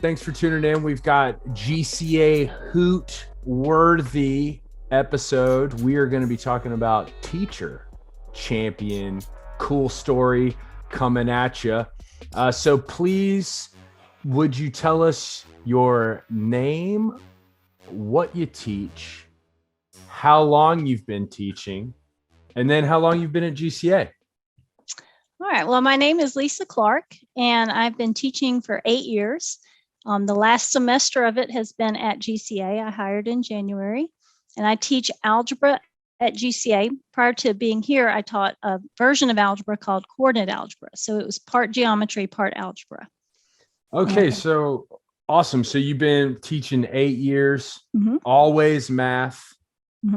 Thanks for tuning in. We've got GCA Hootworthy episode. We are going to be talking about teacher champion. Cool story coming at you. So please, would you tell us your name, what you teach, how long you've been teaching, and then how long you've been at GCA? All right. Well, my name is Lisa Clark, and I've been teaching for 8 years. The last semester of it has been at GCA. I hired in January, and I teach algebra at GCA. Prior to being here, I taught a version of algebra called coordinate algebra. So it was part geometry, part algebra. Okay, so awesome. So you've been teaching 8 years, always math,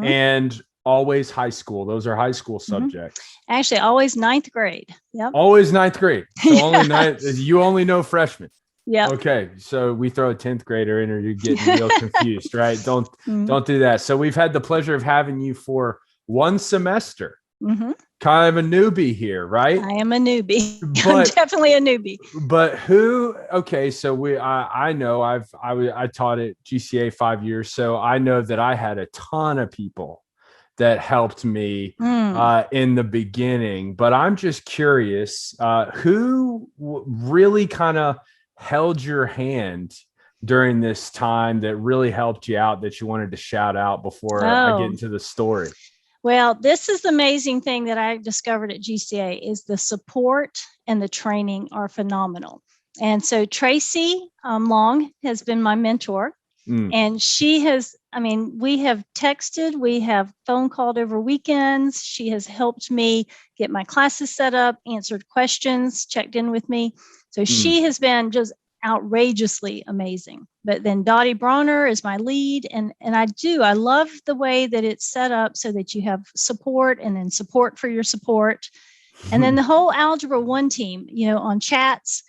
and always high school. Those are high school subjects. Actually, always ninth grade. Yep. Always ninth grade. So only ninth. You only know freshmen. Yeah. Okay. So we throw a 10th grader in, or you're getting real confused, right? Don't do that. So we've had the pleasure of having you for one semester. Kind of a newbie here, right? I am a newbie. I'm definitely a newbie. But who? Okay. So I know I taught at GCA 5 years, so I know that I had a ton of people that helped me in the beginning. But I'm just curious, who really kind of held your hand during this time that really helped you out, that you wanted to shout out before I get into the story? Well, this is the amazing thing that I discovered at GCA is the support and the training are phenomenal. And so Tracy Long has been my mentor, and she has, we have texted, we have phone called over weekends. She has helped me get my classes set up, answered questions, checked in with me. So she has been just outrageously amazing. But then Dottie Bronner is my lead. And I love the way that it's set up so that you have support and then support for your support. And then the whole Algebra 1 team, on chats,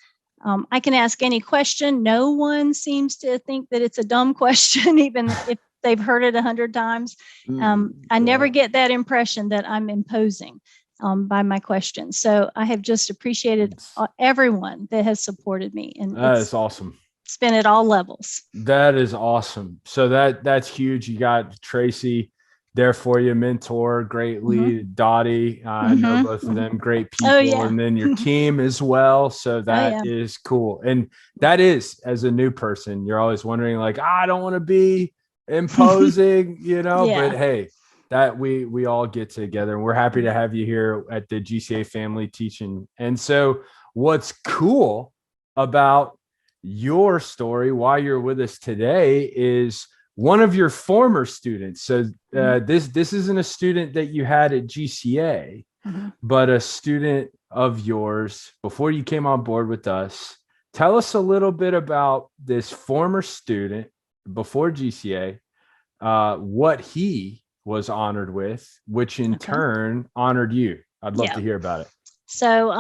I can ask any question. No one seems to think that it's a dumb question, even if they've heard it 100 times. I never get that impression that I'm imposing by my questions. So I have just appreciated everyone that has supported me. And that is awesome. It's been at all levels. That is awesome. So that's huge. You got Tracy there for you, mentor, great lead. Dottie, I know both of them, great people. And then your team as well. So that is cool. And that is, as a new person, you're always wondering, like, I don't want to be imposing, but hey, that we all get together, and we're happy to have you here at the GCA family teaching. And so what's cool about your story, why you're with us today, is one of your former students. So this isn't a student that you had at GCA, but a student of yours before you came on board with us. Tell us a little bit about this former student before GCA, what he was honored with, which in turn honored you. I'd love to hear about it. So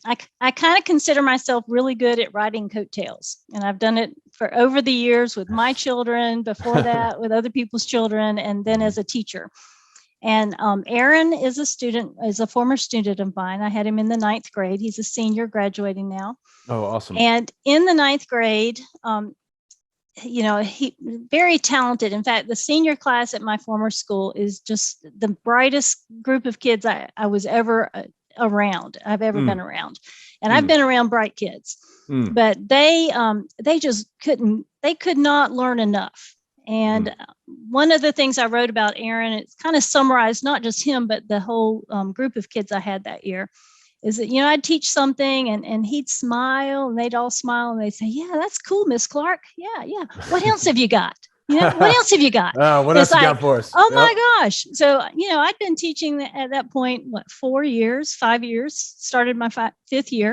I kind of consider myself really good at riding coattails, and I've done it for over the years with my children, before that with other people's children, and then as a teacher. And Aaron is a former student of mine. I had him in the 9th grade. He's a senior graduating now. Oh, awesome. And in the 9th grade, he very talented. In fact, the senior class at my former school is just the brightest group of kids I was ever around. I've ever been around, and I've been around bright kids, but they just could not learn enough. And one of the things I wrote about Aaron, it's kind of summarized not just him, but the whole group of kids I had that year, is that, I'd teach something and he'd smile, and they'd all smile, and they'd say, "Yeah, that's cool, Miss Clark. Yeah. What else have you got? What else have you got?" What else you got for us? Oh my gosh. So, I'd been teaching at that point, 5 years, started my 5th year.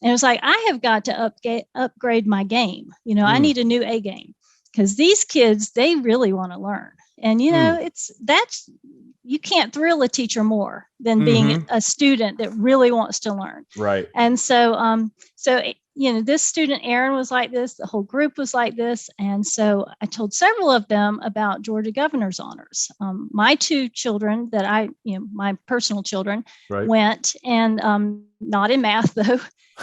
And it was like, I have got to upgrade my game. I need a new A game, because these kids, they really want to learn. And, you can't thrill a teacher more than being a student that really wants to learn. Right. And so, this student, Aaron, was like this. The whole group was like this. And so I told several of them about Georgia Governor's Honors. My two children that my personal children went, and not in math though.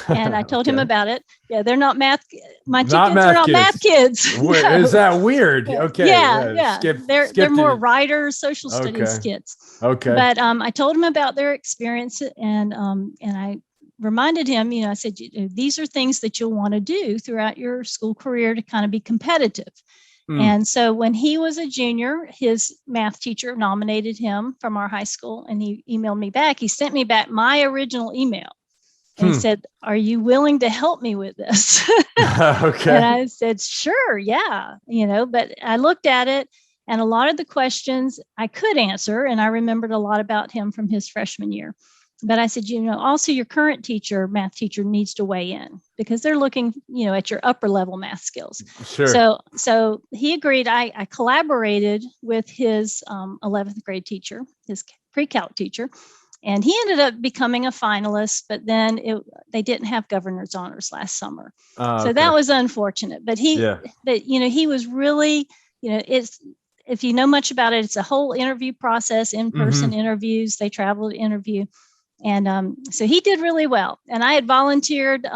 And I told him about it. Yeah, they're not math. My two kids are not math kids. No. Is that weird? Okay. Yeah. They're more writers, social studies kids. Okay. But I told him about their experience, and I reminded him, I said, these are things that you'll want to do throughout your school career to kind of be competitive. And so when he was a junior, his math teacher nominated him from our high school, and he emailed me back. He sent me back my original email. And he said, "Are you willing to help me with this?" Okay. And I said, "Sure, yeah." But I looked at it, and a lot of the questions I could answer, and I remembered a lot about him from his freshman year. But I said, also your current math teacher needs to weigh in, because they're looking, at your upper level math skills. Sure. So he agreed. I collaborated with his 11th grade teacher, his pre-calc teacher. And he ended up becoming a finalist, but then they didn't have Governor's Honors last summer. So that was unfortunate. But he was really, if you know much about it, it's a whole interview process, in-person interviews. They travel to interview. And so he did really well. And I had volunteered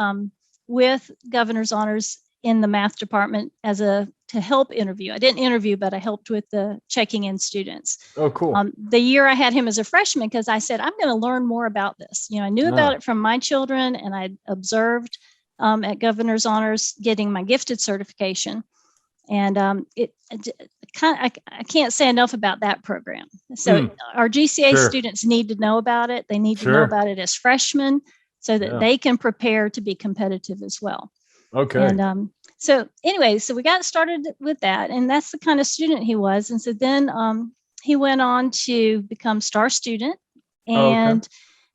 with Governor's Honors in the math department to help interview. I didn't interview, but I helped with the checking in students. Oh, cool. The year I had him as a freshman, because I said, I'm going to learn more about this. I knew about it from my children, and I observed at Governor's Honors getting my gifted certification. And I can't say enough about that program. So our GCA students need to know about it. They need to know about it as freshmen, so that they can prepare to be competitive as well. Okay. And so we got started with that, and that's the kind of student he was. And so then he went on to become star student, and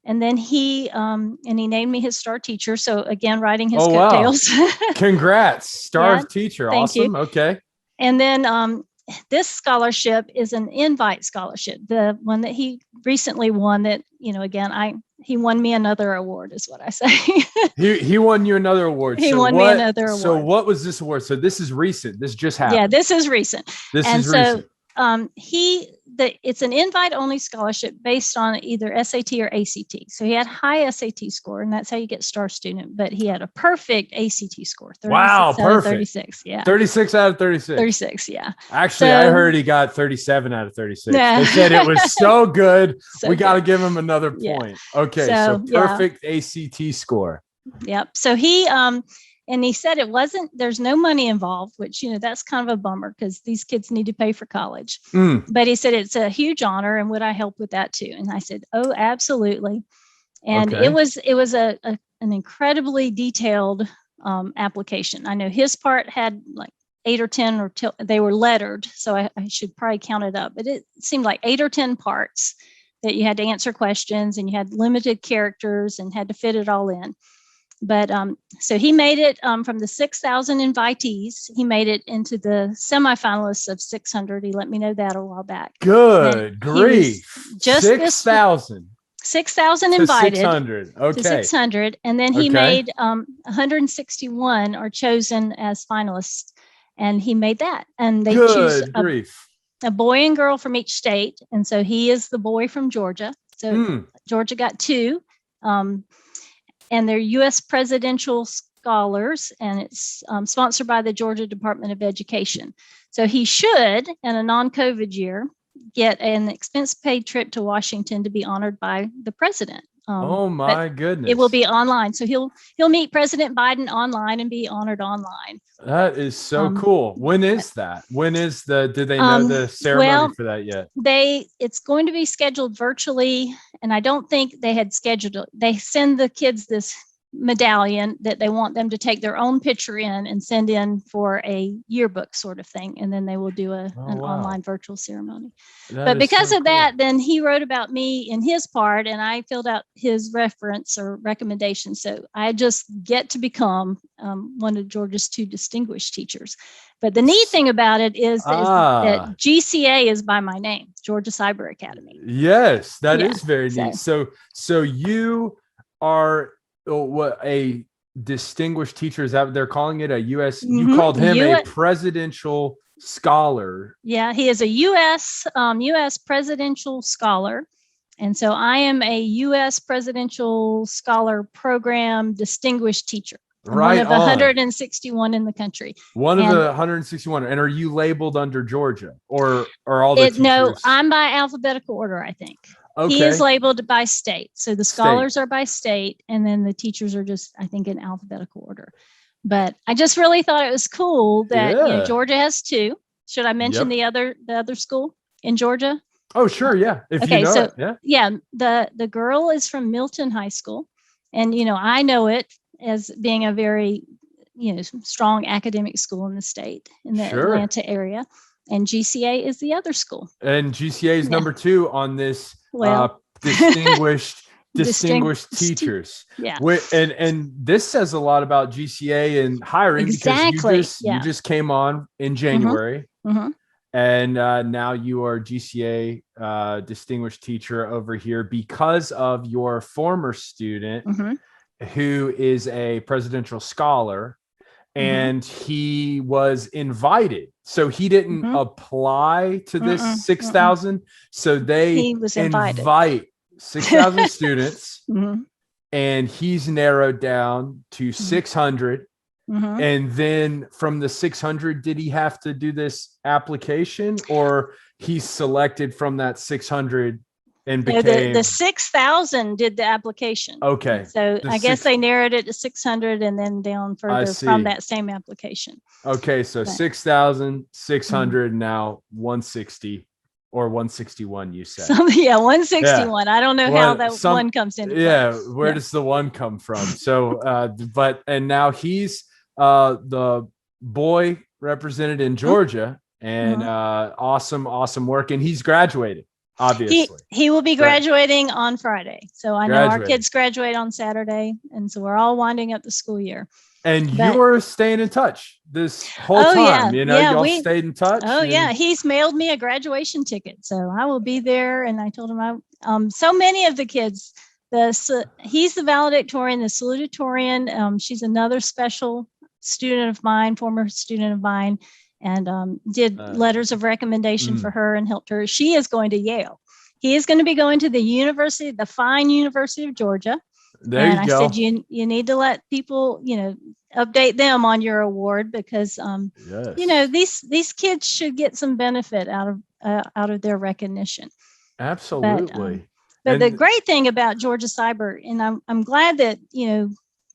then he named me his star teacher. So again, riding his coattails. Wow. Congrats, star teacher. Thank you. Okay. And then this scholarship is an invite scholarship, the one that he recently won. That he won me another award, is what I say. He won you another award. He won me another award. So what was this award? So this is recent. This just happened. Yeah, this is recent. Recent. It's an invite-only scholarship based on either SAT or ACT. So he had high SAT score, and that's how you get star student. But he had a perfect ACT score. 36 wow, perfect. Out of 36, yeah. 36 out of 36. 36, yeah. Actually, I heard he got 37 out of 36. They said it was so good. We got to give him another point. Yeah. Okay, so perfect ACT score. Yep. So he and he said there's no money involved, which, that's kind of a bummer, because these kids need to pay for college. But he said it's a huge honor, and would I help with that too? And I said, oh, absolutely. And it was an incredibly detailed application. I know his part had like 8 or 10, they were lettered, so I should probably count it up. But it seemed like 8 or 10 parts that you had to answer questions, and you had limited characters and had to fit it all in. But so he made it from the 6,000 invitees. He made it into the semifinalists of 600. He let me know that a while back. Good grief. Just 6,000. 6,000 invited. 600. Okay. To 600. And then he made 161 are chosen as finalists. And he made that. And they choose a boy and girl from each state. And so he is the boy from Georgia. So Georgia got 2. And they're U.S. presidential scholars, and it's sponsored by the Georgia Department of Education. So he should, in a non-COVID year, get an expense-paid trip to Washington to be honored by the president. Oh my goodness! It will be online, so he'll meet President Biden online and be honored online. That is so cool. When is that? Did they know the ceremony for that yet? It's going to be scheduled virtually, and I don't think they had scheduled it. They send the kids this medallion that they want them to take their own picture in and send in for a yearbook sort of thing, and then they will do an online virtual ceremony. But because of that, then he wrote about me in his part, and I filled out his reference or recommendation. So I just get to become one of Georgia's 2 distinguished teachers. But the neat thing about it is that GCA is by my name, Georgia Cyber Academy. Yes, that is very neat. So you are a distinguished teacher. Is that they're calling it a U.S.? You called him a presidential scholar. Yeah, he is a U.S. presidential scholar. And so I am a U.S. presidential scholar program distinguished teacher. I'm one of 161 in the country. One of the 161. And are you labeled under Georgia or all the teachers? No, I'm by alphabetical order, I think. Okay. He is labeled by state. So the scholars are by state, and then the teachers are just, I think, in alphabetical order. But I just really thought it was cool that Georgia has 2. Should I mention the other school in Georgia? Oh, sure. Yeah. If you know it. Yeah. The girl is from Milton High School. And, I know it as being a very, strong academic school in the state, in the Atlanta area. And GCA is the other school. And GCA is number 2 on this distinguished teachers. Yeah. And this says a lot about GCA and hiring because you just came on in January. Mm-hmm. And now you are GCA distinguished teacher over here because of your former student who is a presidential scholar, and he was invited. So he didn't apply to this 6,000. So they invite 6,000 students, and he's narrowed down to 600. And then from the 600, did he have to do this application, or he's selected from that 600 and became the 6,000 did the application? Okay. So I guess they narrowed it to 600 and then down further from that same application. Okay. So 6,600 now 160 or 161, you said. 161. I don't know how that one comes into play. Where does the 1 come from? So, and now he's the boy represented in Georgia, and awesome work. And he's graduated, obviously. He will be graduating on Friday. So I know our kids graduate on Saturday, and so we're all winding up the school year. And you're staying in touch this whole time, y'all stayed in touch. He's mailed me a graduation ticket, so I will be there. And I told him so many of the kids, he's the valedictorian, the salutatorian. She's another special student of mine, former student of mine, and did letters of recommendation for her and helped her. She is going to Yale. He is going to be going to the fine University of Georgia. I said, you need to let people, update them on your award, because, these kids should get some benefit out of their recognition. Absolutely. But the great thing about Georgia Cyber, and I'm glad that,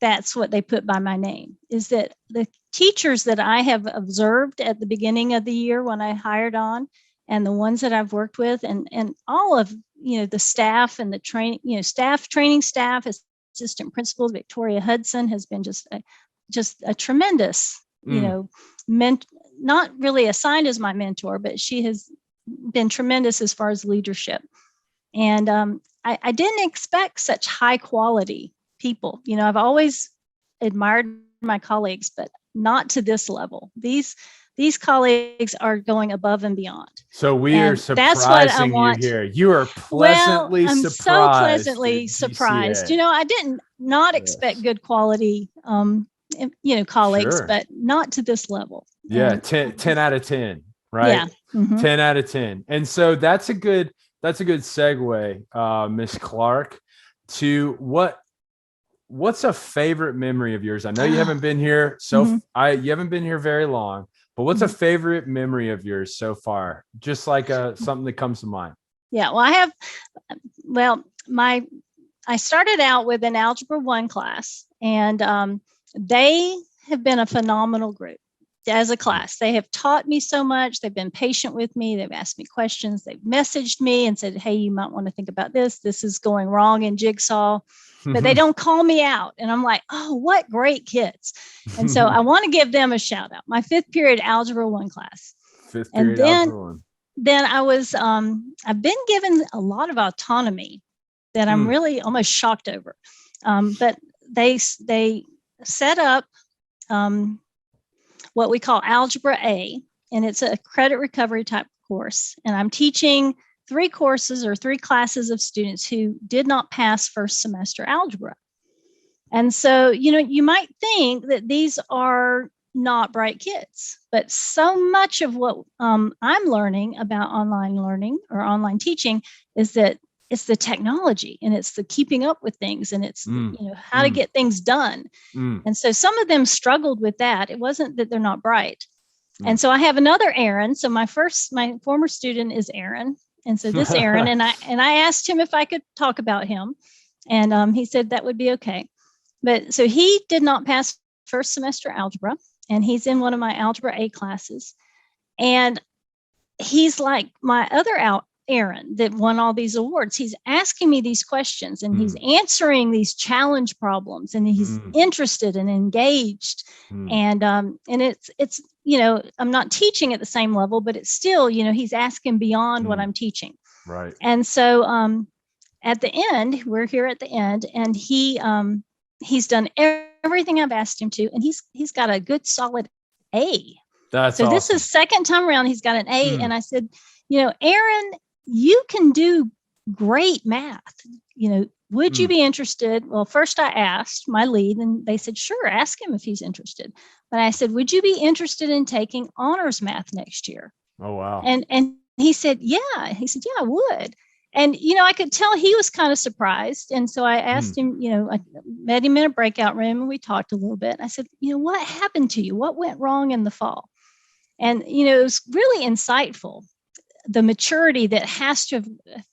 that's what they put by my name, is that the teachers that I have observed at the beginning of the year when I hired on, and the ones that I've worked with, and all of, the staff and the training staff, assistant principal Victoria Hudson has been just a tremendous, not really assigned as my mentor, but she has been tremendous as far as leadership. And I didn't expect such high quality people. I've always admired my colleagues, but not to this level. These colleagues are going above and beyond. So we are surprising you here. You are pleasantly surprised. I'm so pleasantly surprised. I did not expect good quality, colleagues, but not to this level. Yeah, 10 out of 10, right? Yeah. 10 out of 10. And so that's a good segue, Miss Clark, to what's a favorite memory of yours? I know you haven't been here you haven't been here very long. But what's a favorite memory of yours so far? Just like something that comes to mind. Yeah, well, I started out with an Algebra 1 class, and they have been a phenomenal group as a class. They have taught me so much. They've been patient with me. They've asked me questions. They've messaged me and said, hey, you might want to think about this. This is going wrong in Jigsaw. But they don't call me out. And I'm like, oh, what great kids. And so I want to give them a shout out. My 5th period Algebra 1 class. Algebra 1. Then I was, I've been given a lot of autonomy that I'm really almost shocked over. But they set up what we call Algebra A, and it's a credit recovery type course. And I'm teaching 3 courses or 3 classes of students who did not pass first semester algebra. And so, you might think that these are not bright kids, but so much of what I'm learning about online learning or online teaching is that it's the technology and it's the keeping up with things and it's how to get things done. And so some of them struggled with that. It wasn't that they're not bright. And so I have another Aaron. So my former student is Aaron. And so this Aaron, and I asked him if I could talk about him, and he said that would be okay. But so he did not pass first semester algebra, and he's in one of my algebra A classes. And he's like my other Aaron that won all these awards. He's asking me these questions and he's answering these challenge problems, and he's interested and engaged. And it's I'm not teaching at the same level, but it's still, he's asking beyond what I'm teaching. Right. And so at the end, we're here at the end, and he's done everything I've asked him to, and he's got a good solid A. That's so awesome. This is second time around he's got an A. And I said, Aaron, you can do great math. Would you be interested? Well, first I asked my lead, and they said, sure, ask him if he's interested. But I said, would you be interested in taking honors math next year? Oh, wow. And he said, yeah. He said, yeah, I would. And, I could tell he was kind of surprised. And so I asked him, I met him in a breakout room and we talked a little bit. I said, what happened to you? What went wrong in the fall? And, it was really insightful, the maturity that has to have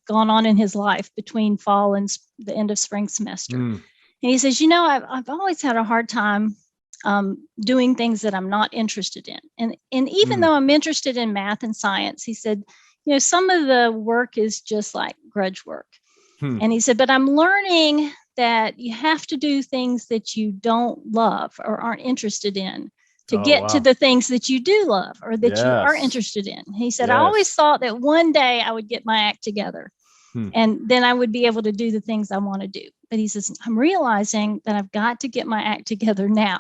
gone on in his life between fall and the end of spring semester. And he says, I've always had a hard time doing things that I'm not interested in. And even though I'm interested in math and science, he said, some of the work is just like grudge work. And he said, but I'm learning that you have to do things that you don't love or aren't interested in to get to the things that you do love or that you are interested in. He said, I always thought that one day I would get my act together and then I would be able to do the things I want to do. But he says, I'm realizing that I've got to get my act together now.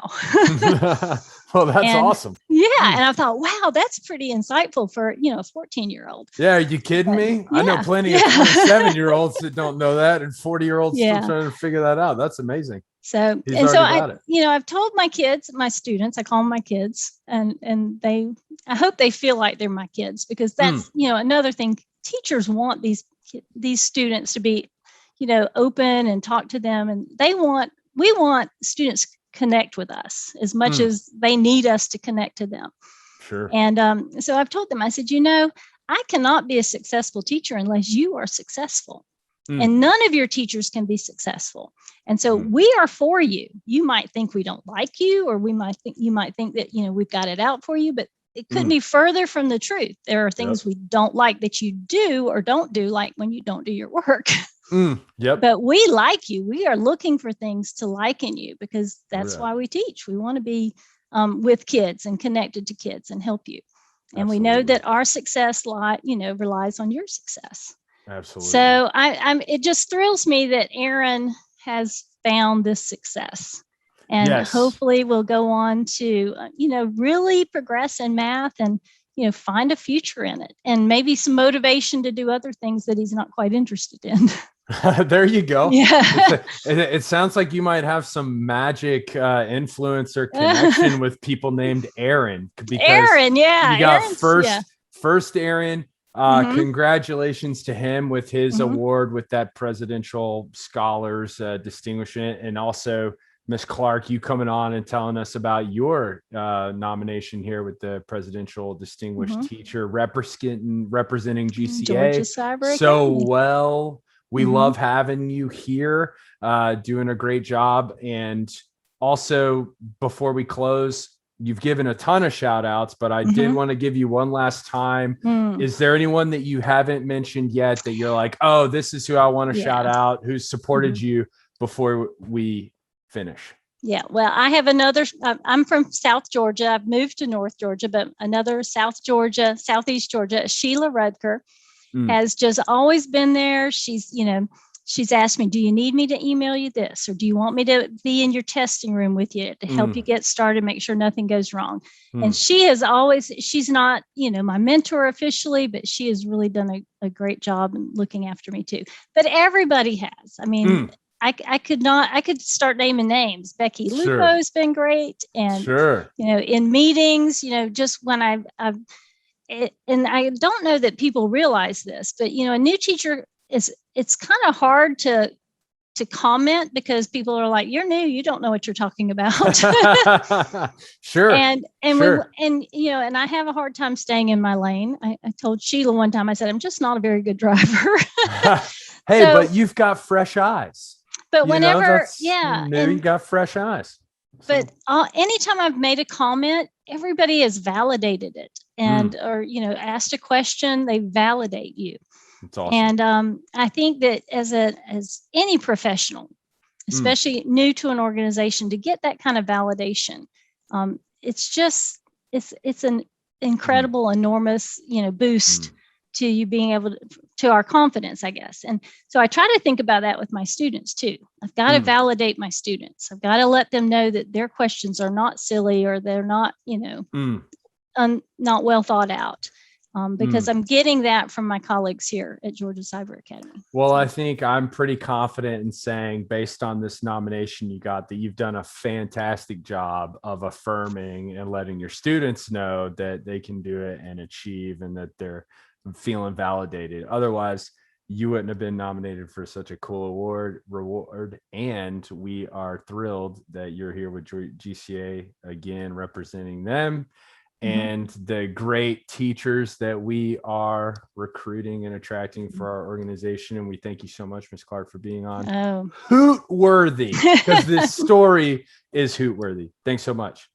Well, that's awesome. Yeah. And I thought, wow, that's pretty insightful for, a 14-year-old. Yeah. Are you kidding me? I know plenty of 27-year-olds that don't know that, and 40-year-olds still trying to figure that out. That's amazing. So, I've told my kids, my students, I call them my kids, and I hope they feel like they're my kids, because that's, another thing. Teachers want these students to be, open and talk to them. And we want students connect with us as much as they need us to connect to them. Sure. And so I've told them, I said, I cannot be a successful teacher unless you are successful. And none of your teachers can be successful. And so we are for you. You might think we don't like you, or you might think that, we've got it out for you, but it couldn't be further from the truth. There are things we don't like that you do or don't do, like when you don't do your work. But we like you. We are looking for things to like in you, because that's why we teach. We want to be with kids and connected to kids and help you. And we know that our success relies on your success. Absolutely. So it just thrills me that Aaron has found this success, and hopefully will go on to, really progress in math and, find a future in it, and maybe some motivation to do other things that he's not quite interested in. There you go. Yeah. It sounds like you might have some magic influence or connection with people named Aaron. Because Aaron, yeah. You got first Aaron. Congratulations to him with his award with that Presidential Scholars Distinguishment. And also, Ms. Clark, you coming on and telling us about your nomination here with the Presidential Distinguished Teacher representing GCA so well. We love having you here, doing a great job. And also, before we close, you've given a ton of shout outs, but I did want to give you one last time. Is there anyone that you haven't mentioned yet that you're like, oh, this is who I want to shout out, who's supported you, before we finish? Yeah, well, I have another, I'm from South Georgia. I've moved to North Georgia, but another Southeast Georgia, Sheila Rudker, has just always been there. She's asked me, do you need me to email you this? Or do you want me to be in your testing room with you to help you get started, make sure nothing goes wrong? And she's not, my mentor officially, but she has really done a great job in looking after me too. But everybody has. I mean, I could start naming names. Becky Sure. Lupo's been great. And, sure. In meetings, just when and I don't know that people realize this, but, a new teacher it's kind of hard to comment because people are like, you're new, you don't know what you're talking about. Sure. And sure. And I have a hard time staying in my lane. I told Sheila one time, I said, I'm just not a very good driver. Hey, but you've got fresh eyes. But whenever, you got fresh eyes. But anytime I've made a comment, everybody has validated it and, or, asked a question, they validate you. That's awesome. And I think that as any professional, especially new to an organization, to get that kind of validation, it's an incredible, enormous, boost to you being able to our confidence, I guess. And so I try to think about that with my students too. I've got to validate my students. I've got to let them know that their questions are not silly or they're not, not well thought out. Because I'm getting that from my colleagues here at Georgia Cyber Academy. Well, I think I'm pretty confident in saying, based on this nomination you got, that you've done a fantastic job of affirming and letting your students know that they can do it and achieve, and that they're feeling validated. Otherwise, you wouldn't have been nominated for such a cool reward. And we are thrilled that you're here with GCA again, representing them. And the great teachers that we are recruiting and attracting for our organization. And we thank you so much, Ms. Clark, for being on Hootworthy, because this story is Hootworthy. Thanks so much.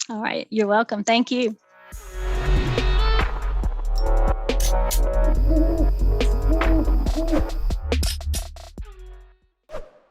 All right. You're welcome. Thank you. Thank you.